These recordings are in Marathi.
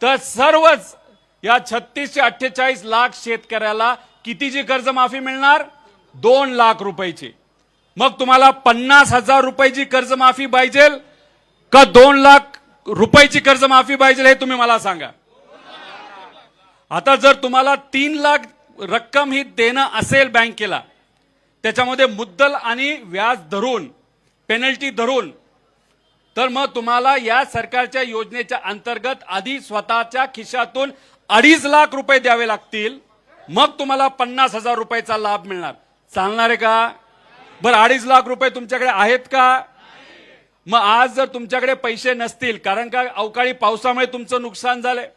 तर सर्वच या 36 ते 48 लाख शेतकऱ्याला कितीची कर्जमाफी मिळणार? 2 लाख रुपयाची। मग तुम्हाला 50,000 रुपयाची कर्जमाफी पाहिजे का 2 लाख रुपयाची कर्जमाफी पाहिजे हे तुम्ही मला सांगा। आता जर तुम्हाला 3 लाख रक्कम ही देणं असेल बँकेला, त्याच्यामध्ये मुद्दल आणि व्याज धरून पेनल्टी धरून, तर मग तुम्हाला या सरकारच्या योजनेच्या अंतर्गत आधी स्वतःच्या खिशातून 2.5 लाख रुपये द्यावे लागतील, मग तुम्हाला 50,000 रुपयाचा लाभ मिळणार। चालणार आहे का? बरं 2.5 लाख रुपये तुमच्याकडे आहेत का? मग आज जर तुमच्याकडे पैसे नसतील, कारण का अवकाळी पावसामुळे तुमचं नुकसान झालंय,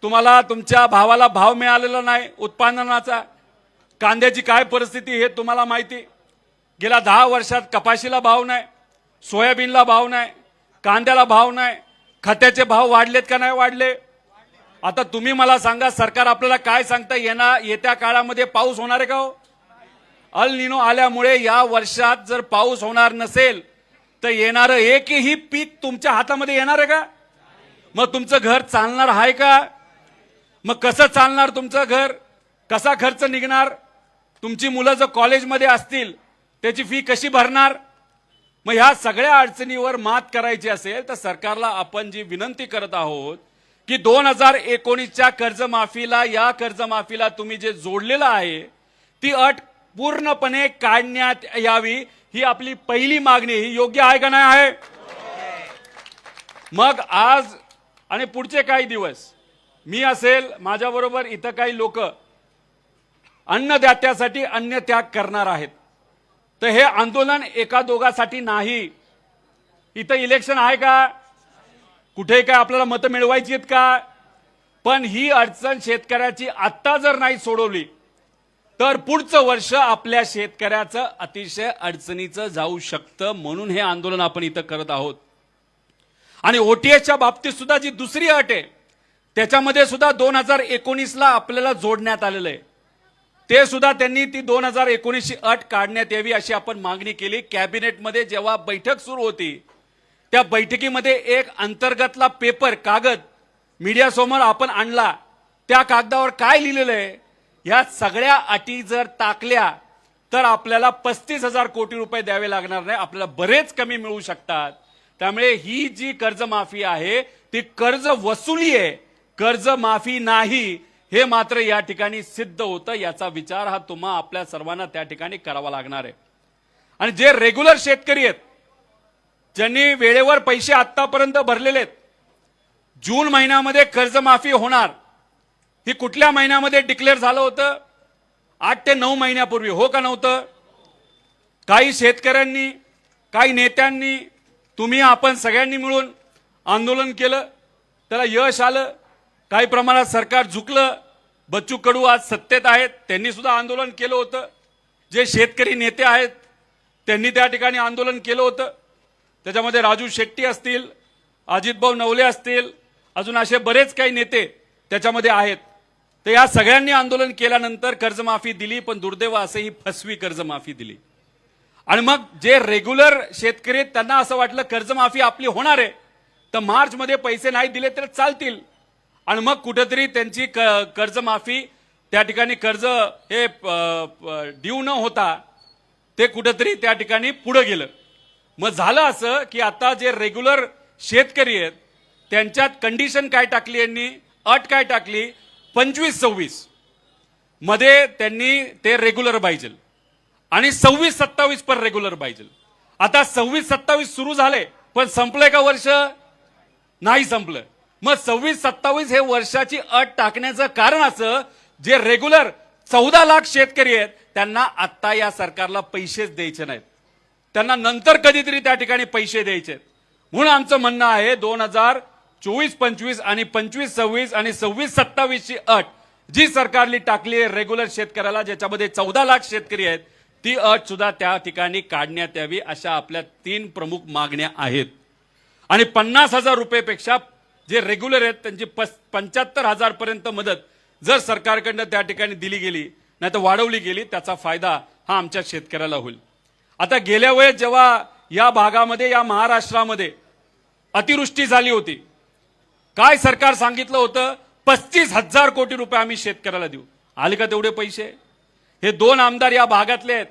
तुम्हाला तुमच्या भावाला भाव मिळालेला नाही उत्पादनाचा, कांद्याची काय परिस्थिती हे तुम्हाला माहिती, गेल्या 10 वर्षात कपाशीला भाव नाही, सोयाबीनला भाव नाही, कांद्याला भाव नाही, खताचे भाव वाढलेत का नाही वाढले? आता तुम्ही मला सांगा, सरकार आपल्याला काय सांगता येत्या काळामध्ये पाऊस होणार आहे का हो? अल निनो आल्यामुळे या वर्षात जर पाऊस होणार नसेल तर येणारं एकही पीक तुमच्या हातामध्ये येणार आहे का? मग तुमचं घर चालणार आहे का? मग कसं चालणार तुमचं घर? कसा खर्च निघणार? तुमची मुलं जर कॉलेजमध्ये असतील त्याची फी कशी भरणार? मग ह्या सगळ्या अडचणीवर मात करायची असेल तर सरकारला आपण जी विनंती करत आहोत की 2019च्या कर्जमाफीला, या कर्जमाफीला तुम्ही जे जोडलेलं आहे ती अट पूर्णपणे काढण्यात यावी, ही आपली पहिली मागणी। ही योग्य आहे का नाही आहे? मग आज आणि पुढचे काही दिवस मी असेल, माझ्याबरोबर इथं काही लोक अन्नदात्यासाठी अन्न त्याग करणार आहेत। तर हे आंदोलन एका दोघासाठी नाही। इथं इलेक्शन आहे का? कुठे काय आपल्याला मतं मिळवायची आहेत का? पण ही अडचण शेतकऱ्याची आत्ता जर नाही सोडवली तर पुढचं वर्ष आपल्या शेतकऱ्याचं अतिशय अडचणीचं जाऊ शकतं, म्हणून हे आंदोलन आपण इथं करत आहोत। आणि ओटीएसच्या बाबतीत सुद्धा जी दुसरी अट आहे त्याच्यामध्ये सुद्धा 2019ला आपल्याला जोडण्यात आलेलं आहे, ते सुद्धा त्यांनी ती 2019ची अट काढण्यात यावी अशी आपण मागणी केली। कॅबिनेटमध्ये जेव्हा बैठक सुरू होती त्या बैठकीमध्ये एक अंतर्गतला पेपर कागद मीडियासमोर आपण आणला, त्या कागदावर काय लिहिलेलं आहे, या सगळ्या अटी जर टाकल्या तर आपल्याला 35,000 कोटी रुपये द्यावे लागणार नाही, आपल्याला बरेच कमी मिळू शकतात। त्यामुळे ही जी कर्जमाफी आहे ती कर्ज वसुली आहे, कर्जमाफी नाही, हे मात्र या ठिकाणी सिद्ध होतं। याचा विचार हा तुम्हा आपल्या सर्वांना त्या ठिकाणी करावा लागणार आहे। आणि जे रेग्युलर शेतकरी आहेत, ज्यांनी वेळेवर पैसे आतापर्यंत भरलेले आहेत, जून महिन्यामध्ये कर्जमाफी होणार, ही कुठल्या महिन्यामध्ये डिक्लेअर झालं होतं? 8 ते 9 महिन्यापूर्वी, हो का नव्हतं? काही शेतकऱ्यांनी, काही नेत्यांनी, तुम्ही आपण सगळ्यांनी मिळून आंदोलन केलं, त्याला यश आलं, काही प्रमाणात सरकार झुकलं। बच्चू कडू आज सत्तेत आहेत, त्यांनी सुद्धा आंदोलन केलं होतं। जे शेतकरी नेते आहेत त्यांनी त्या ठिकाणी आंदोलन केलं होतं, त्याच्यामध्ये राजू शेट्टी असतील, अजितभाऊ नवले असतील, अजून असे बरेच काही नेते त्याच्यामध्ये आहेत। तर या सगळ्यांनी आंदोलन केल्यानंतर कर्जमाफी दिली, पण दुर्दैव असे ही फसवी कर्जमाफी दिली। आणि मग जे रेग्युलर शेतकरी त्यांना असं वाटलं कर्जमाफी आपली होणार आहे तर मार्चमध्ये पैसे नाही दिले तर चालतील, आणि मग कुठेतरी त्यांची कर्जमाफी त्या ठिकाणी कर्ज हे ड्यू न होता ते कुठेतरी त्या ठिकाणी पुढे गेलं। मग झालं असं की आता जे रेग्युलर शेतकरी आहेत त्यांच्यात कंडिशन काय टाकली, यांनी अट काय टाकली, 25-26 मध्ये त्यांनी ते रेग्युलर पाहिजे आणि 26-27 पर रेग्युलर पाहिजे। आता 26-27 सुरू झाले पण संपले का वर्ष? नाही संपलं। मग 26-27 हे वर्षाची अट टाकण्याचं कारण असं, जे रेग्युलर 14 लाख शेतकरी आहेत त्यांना आता या सरकारला पैसेच द्यायचे नाहीत, त्यांना नंतर कधीतरी त्या ठिकाणी पैसे द्यायचे। म्हणून आमचं म्हणणं आहे 2024-25 आणि 25-26 आणि 26-27 ची अट जी सरकारने टाकली आहे रेग्युलर शेतकऱ्याला, ज्याच्यामध्ये 14 लाख शेतकरी आहेत, ती अट सुद्धा त्या ठिकाणी काढण्यात यावी अशा आपल्या 3 प्रमुख मागण्या आहेत। आणि 50,000 रुपयेपेक्षा जे रेग्युलर आहेत त्यांची 75,000 पर्यंत मदत जर सरकारकडनं त्या ठिकाणी दिली गेली नाही तर वाढवली गेली, त्याचा फायदा हा आमच्या शेतकऱ्याला होईल। आता गेल्या वेळेस जेव्हा या भागामध्ये, या महाराष्ट्रामध्ये अतिवृष्टी झाली होती काय सरकार सांगितलं होतं 35,000 कोटी रुपये आम्ही शेतकऱ्याला देऊ. आले का तेवढे पैसे? हे दोन आमदार या भागातले आहेत.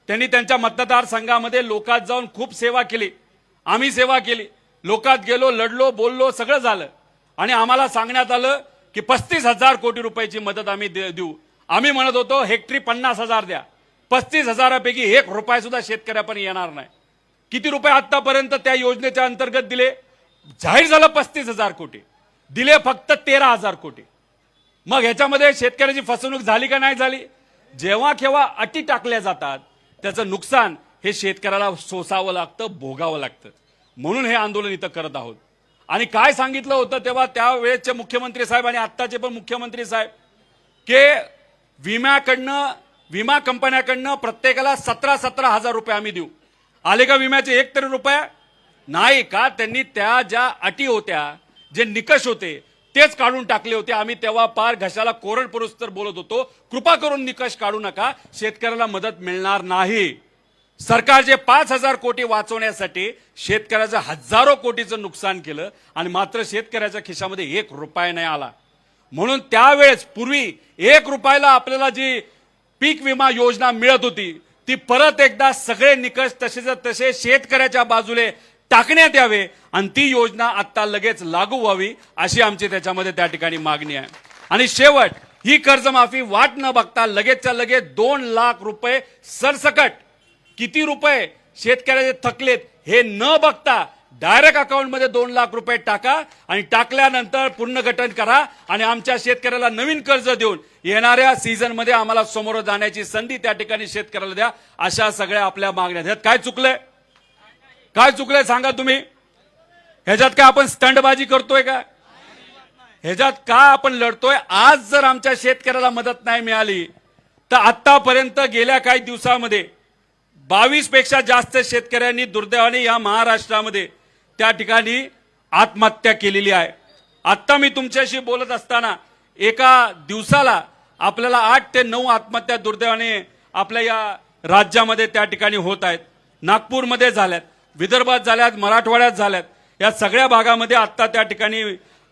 त्यांनी त्यांच्या मतदारसंघामध्ये लोकात जाऊन खूप सेवा केली. आम्ही सेवा केली, लोकात गेलो, लढलो, बोललो, सगळं झालं आणि आम्हाला सांगण्यात आलं की 35,000 कोटी रुपयाची मदत आम्ही देऊ. आम्ही म्हणत होतो हेक्टरी 50,000 द्या. 35,000पैकी ₹1 सुद्धा शेतकऱ्यापर्यंत येणार नाही. किती रुपये आतापर्यंत त्या योजनेच्या अंतर्गत दिले? जाहीर झालं 35,000 कोटी, दिले फक्त 13,000 कोटी. मग ह्याच्यामध्ये शेतकऱ्याची फसवणूक झाली का नाही झाली? जेव्हा केव्हा अटी टाकल्या जातात त्याचं नुकसान हे शेतकऱ्याला सोसावं लागतं, भोगावं लागतं. म्हणून हे आंदोलन इथं करत आहोत. आणि काय सांगितलं होतं तेव्हा त्यावेळेचे मुख्यमंत्री साहेब आणि आत्ताचे पण मुख्यमंत्री साहेब की विमा कंपन्याकडनं प्रत्येकाला 17,000 रुपये आम्ही देऊ. आले का विम्याचे एक तरी रुपया? नाही का? त्यांनी त्या ज्या अटी होत्या, जे निकष होते तेच काढून टाकले होते. आम्ही तेव्हा पार घशाला कोरड पुरस्तर बोलत होतो, कृपा करून निकष काढू नका, शेतकऱ्याला मदत मिळणार नाही. सरकारचे 5,000 कोटी वाचवण्यासाठी शेतकऱ्याचं हजारो कोटीचं नुकसान केलं आणि मात्र शेतकऱ्याच्या खिशामध्ये ₹1 नाही आला. म्हणून त्यावेळेस पूर्वी ₹1 आपल्याला जी पीक विमा योजना मिळत होती ती परत एकदा सगळे निकष तसे शेतकऱ्याच्या बाजूने टाकण्यात यावे आणि ती योजना आता लगेच लागू व्हावी अशी आमची त्याच्यामध्ये त्या ठिकाणी मागणी आहे. आणि शेवट ही कर्जमाफी वाट न बघता लगेचच्या लगेच 2 लाख रुपये सरसकट, किती रुपये शेतकऱ्याचे थकलेत हे न बघता डायरेक्ट अकाउंटमध्ये 2 लाख रुपये टाका आणि टाकल्यानंतर पुनर्गठन करा आणि आमच्या शेतकऱ्याला नवीन कर्ज देऊन येणाऱ्या सीझनमध्ये आम्हाला समोर जाण्याची संधी त्या ठिकाणी शेतकऱ्याला द्या. अशा सगळ्या आपल्या मागण्या आहेत. काय चुकलंय? काय चुकलंय सांगा तुम्ही? ह्याच्यात काय आपण स्टंटबाजी करतोय का? ह्याच्यात का आपण लढतोय? आज जर आमच्या शेतकऱ्याला मदत नाही मिळाली तर आतापर्यंत गेल्या काही दिवसामध्ये 22 पेक्षा जास्त शेतकऱ्यांनी दुर्दैवाने या महाराष्ट्रामध्ये त्या ठिकाणी आत्महत्या केलेली आहे. आता मी तुमच्याशी बोलत असताना एका दिवसाला आपल्याला 8 ते 9 आत्महत्या दुर्दैवाने आपल्या या राज्यामध्ये त्या ठिकाणी होत आहेत. नागपूरमध्ये झाल्यात, विदर्भात झाल्यात, मराठवाड्यात झाल्यात. या सगळ्या भागामध्ये आता त्या ठिकाणी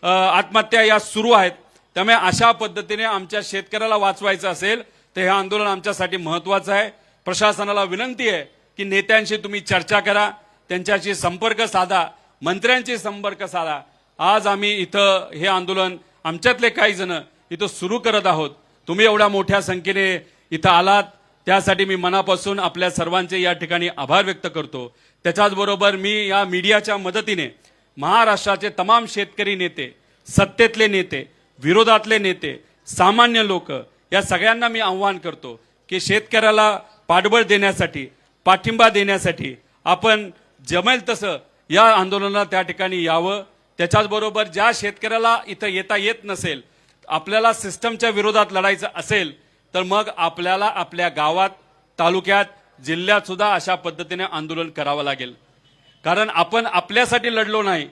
आत्महत्या या सुरू आहेत. त्यामुळे अशा पद्धतीने आमच्या शेतकऱ्याला वाचवायचं असेल तर हे आंदोलन आमच्यासाठी महत्वाचं आहे. प्रशासनाला विनंती आहे की नेत्यांशी तुम्ही चर्चा करा, त्यांच्याशी संपर्क साधा, मंत्र्यांशी संपर्क साधा. आज आम्ही इथं हे आंदोलन आमच्यातले काही जण इथं सुरू करत आहोत. तुम्ही एवढ्या मोठ्या संख्येने इथं आलात त्यासाठी मी मनापासून आपल्या सर्वांचे या ठिकाणी आभार व्यक्त करतो. त्याच्याचबरोबर मी या मीडियाच्या मदतीने महाराष्ट्राचे तमाम शेतकरी नेते, सत्तेतले नेते, विरोधातले नेते, सामान्य लोक या सगळ्यांना मी आव्हान करतो की शेतकऱ्याला पाठबळ देण्यासाठी, पाठिंबा देण्यासाठी आपण जमेल तसं या आंदोलनाला त्या ठिकाणी यावं. त्याच्याचबरोबर ज्या शेतकऱ्याला इथं येता येत नसेल, आपल्याला सिस्टमच्या विरोधात लढायचं असेल तर मग आपल्याला आपल्या गावात, तालुक्यात, जिल्ह्यात सुद्धा अशा पद्धतीने आंदोलन करावं लागेल. कारण आपण आपल्यासाठी लढलो नाही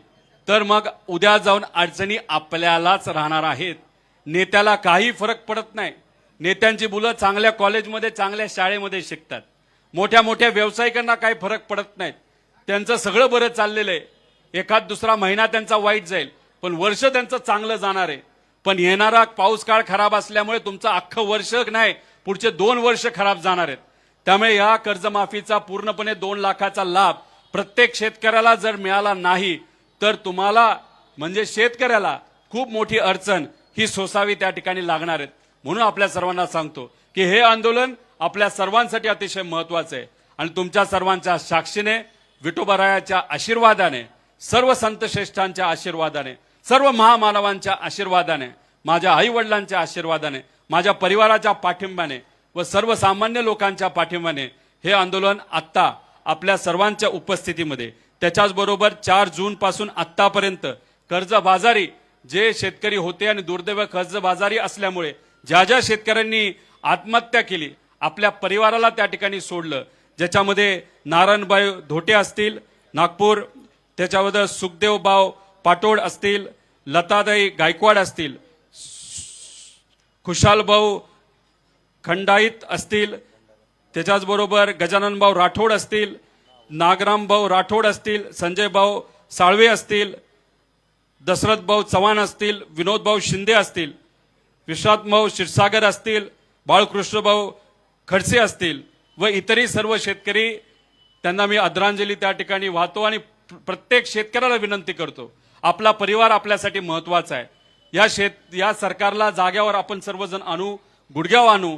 तर मग उद्या जाऊन अडचणी आपल्यालाच राहणार आहेत. नेत्याला काही फरक पडत नाही. नेत्यांची मुलं चांगल्या कॉलेजमध्ये, चांगल्या शाळेमध्ये शिकतात. मोठ्या मोठ्या व्यावसायिकांना काही फरक पडत नाहीत. त्यांचं सगळं बरं चाललेलं आहे. एखाद दुसरा महिना त्यांचा वाईट जाईल पण वर्ष त्यांचं चांगलं जाणार आहे. पण येणारा पाऊस काळ खराब असल्यामुळे तुमचं अख्खं वर्ष नाही, पुढचे 2 वर्ष खराब जाणार आहेत. त्यामुळे या कर्जमाफीचा पूर्णपणे 2 लाखाचा लाभ प्रत्येक शेतकऱ्याला जर मिळाला नाही तर तुम्हाला म्हणजे शेतकऱ्याला खूप मोठी अडचण ही सोसावी त्या ठिकाणी लागणार आहेत. म्हणून आपल्या सर्वांना सांगतो की हे आंदोलन आपल्या सर्वांसाठी अतिशय महत्वाचं आहे आणि तुमच्या सर्वांच्या साक्षीने, विठोबारायाच्या आशीर्वादाने, सर्व संत श्रेष्ठांच्या आशीर्वादाने, सर्व महामानवांच्या आशीर्वादाने, माझ्या आई वडिलांच्या आशीर्वादाने, माझ्या परिवाराच्या पाठिंब्याने व सर्वसामान्य लोकांच्या पाठिंब्याने हे आंदोलन आत्ता आपल्या सर्वांच्या उपस्थितीमध्ये, त्याच्याचबरोबर 4 जून पासून आत्तापर्यंत कर्जबाजारी जे शेतकरी होते आणि दुर्दैव कर्जबाजारी असल्यामुळे ज्या शेतकऱ्यांनी आत्महत्या केली, आपल्या परिवाराला त्या ठिकाणी सोडलं, ज्याच्यामध्ये नारायणबाई धोटे असतील नागपूर, त्याच्याबरोबर सुखदेवभाऊ पाटोड असतील, लतादाई गायकवाड असतील, खुशालभाऊ खंडाईत असतील, त्याच्याचबरोबर गजाननभाऊ राठोड असतील, नागरामभाऊ राठोड असतील, संजयभाऊ साळवे असतील, दशरथभाऊ चव्हाण असतील, विनोदभाऊ शिंदे असतील, विश्वासभाऊ क्षीरसागर असतील, बाळकृष्णभाऊ खडसे असतील व इतरही सर्व शेतकरी, त्यांना मी आदरांजली त्या ठिकाणी वाहतो आणि प्रत्येक शेतकऱ्याला विनंती करतो, आपला परिवार आपल्यासाठी महत्वाचा आहे. या सरकारला जाग्यावर आपण सर्वजण आणू, गुडघ्यावर आणू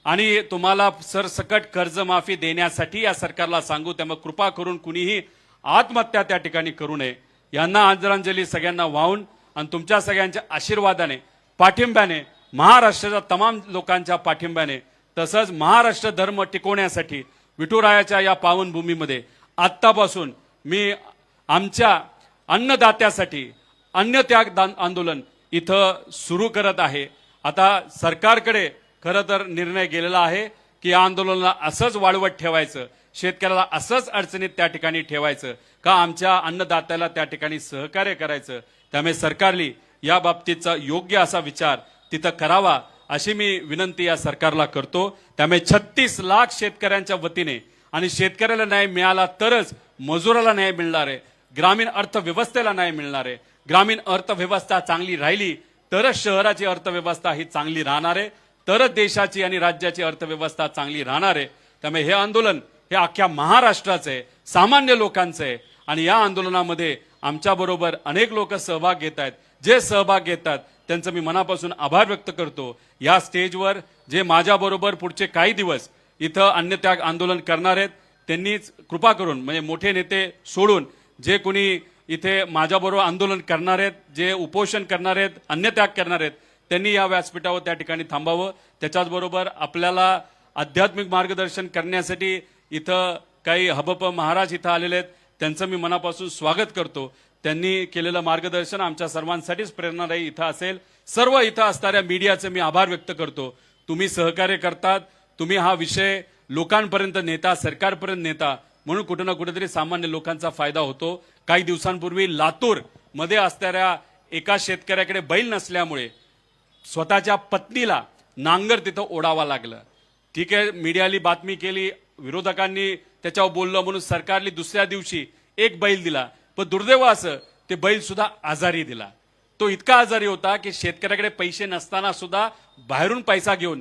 आणि तुम्हाला सरसकट कर्जमाफी देण्यासाठी या सरकारला सांगू. त्यामुळे कृपा करून कुणीही आत्महत्या त्या ठिकाणी करू नये. यांना आदरांजली सगळ्यांना वाहून आणि तुमच्या सगळ्यांच्या आशीर्वादाने, पाठिंब्याने, महाराष्ट्राच्या तमाम लोकांच्या पाठिंब्याने, तसंच महाराष्ट्र धर्म टिकवण्यासाठी विठुरायाच्या या पावनभूमीमध्ये आत्तापासून मी आमच्या अन्नदात्यासाठी अन्नत्याग आंदोलन इथं सुरू करत आहे. आता सरकारकडे खरं तर निर्णय गेलेला आहे की या आंदोलनाला असंच वाढवत ठेवायचं, शेतकऱ्याला असंच अडचणीत त्या ठिकाणी ठेवायचं का आमच्या अन्नदात्याला त्या ठिकाणी सहकार्य करायचं. त्यामुळे सरकारने या बाबतीतचा योग्य असा विचार तिथं करावा अशी मी विनंती या सरकारला करतो. त्यामुळे 36 लाख शेतकऱ्यांच्या वतीने आणि शेतकऱ्याला न्याय मिळाला तरच मजुराला न्याय मिळणार आहे, ग्रामीण अर्थव्यवस्थेला न्याय मिळणार आहे. ग्रामीण अर्थव्यवस्था चांगली राहिली तरच शहराची अर्थव्यवस्था ही चांगली राहणार आहे, तरच देशाची आणि राज्याची अर्थव्यवस्था चांगली राहणार आहे. त्यामुळे हे आंदोलन हे अख्ख्या महाराष्ट्राचं आहे, सामान्य लोकांचं आहे आणि या आंदोलनामध्ये आमच्याबरोबर अनेक लोक सहभाग घेत आहेत. जे सहभाग घेतात त्यांचं मी मनापासून आभार व्यक्त करतो. या स्टेजवर जे माझ्याबरोबर पुढचे काही दिवस इथं अन्नत्याग आंदोलन करणार आहेत त्यांनीच कृपा करून, म्हणजे मोठे नेते सोडून जे कोणी इथे माझ्याबरोबर आंदोलन करणार आहेत, जे उपोषण करणार आहेत, अन्नत्याग करणार आहेत, त्यांनी या व्यासपीठावर त्या ठिकाणी थांबावं. त्याच्याचबरोबर आपल्याला आध्यात्मिक मार्गदर्शन करण्यासाठी इथं काही हबप महाराज इथं आलेले आहेत, त्यांचं मी मनापासून स्वागत करतो. त्यांनी केलेलं मार्गदर्शन आमच्या सर्वांसाठीच प्रेरणादायी इथं असेल. सर्व इथं असणाऱ्या मीडियाचे मी आभार व्यक्त करतो. तुम्ही सहकार्य करतात, तुम्ही हा विषय लोकांपर्यंत नेता, सरकारपर्यंत नेता, म्हणून कुठे ना कुठेतरी सामान्य लोकांचा फायदा होतो. काही दिवसांपूर्वी लातूर मध्ये असणाऱ्या एका शेतकऱ्याकडे बैल नसल्यामुळे स्वतःच्या पत्नीला नांगर तिथं ओढावा लागलं. ठीक आहे, मीडियाली बातमी केली, विरोधकांनी त्याच्यावर बोललं म्हणून सरकारने दुसऱ्या दिवशी एक बैल दिला, पण दुर्दैव असं ते बैल सुद्धा आजारी दिला. तो इतका आजारी होता की शेतकऱ्याकडे पैसे नसताना सुद्धा बाहेरून पैसा घेऊन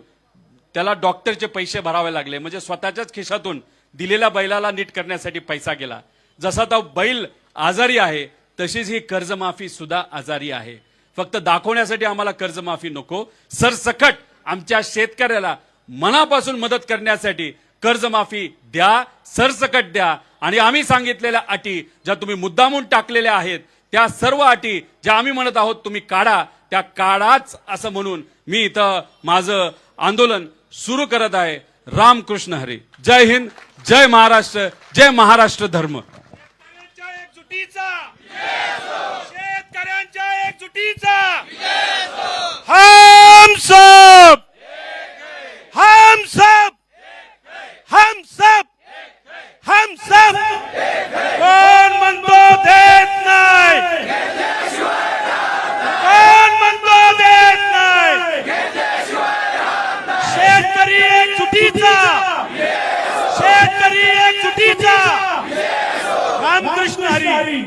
त्याला डॉक्टरचे पैसे भरावे लागले. म्हणजे स्वतःच्याच खिशातून दिलेल्या बैलाला नीट करण्यासाठी पैसा गेला. जसा तो बैल आजारी आहे तशीच ही कर्जमाफी सुद्धा आजारी आहे. फक्त दाखवण्यासाठी आम्हाला कर्जमाफी नको, सरसकट आमच्या शेतकऱ्याला मनापासून मदत करण्यासाठी कर्जमाफी द्या, सरसकट द्या. आणि आम्ही सांगितलेल्या अटी ज्या तुम्ही मुद्दामून टाकलेल्या आहेत त्या सर्व अटी ज्या आम्ही म्हणत आहोत तुम्ही काढा, त्या काढाच असं म्हणून मी इथं माझं आंदोलन सुरू करत आहे. रामकृष्ण हरी. जय हिंद, जय महाराष्ट्र, जय महाराष्ट्र धर्म. शेतकऱ्यांच्या एकजुटीचा हम सब हम सब हम सब हम सब. कोण म्हणतो देत नाही, कोण म्हणतो देत नाही. शेतकरी एकजुटीचा, शेतकरी एकजुटीचा. रामकृष्ण हरी.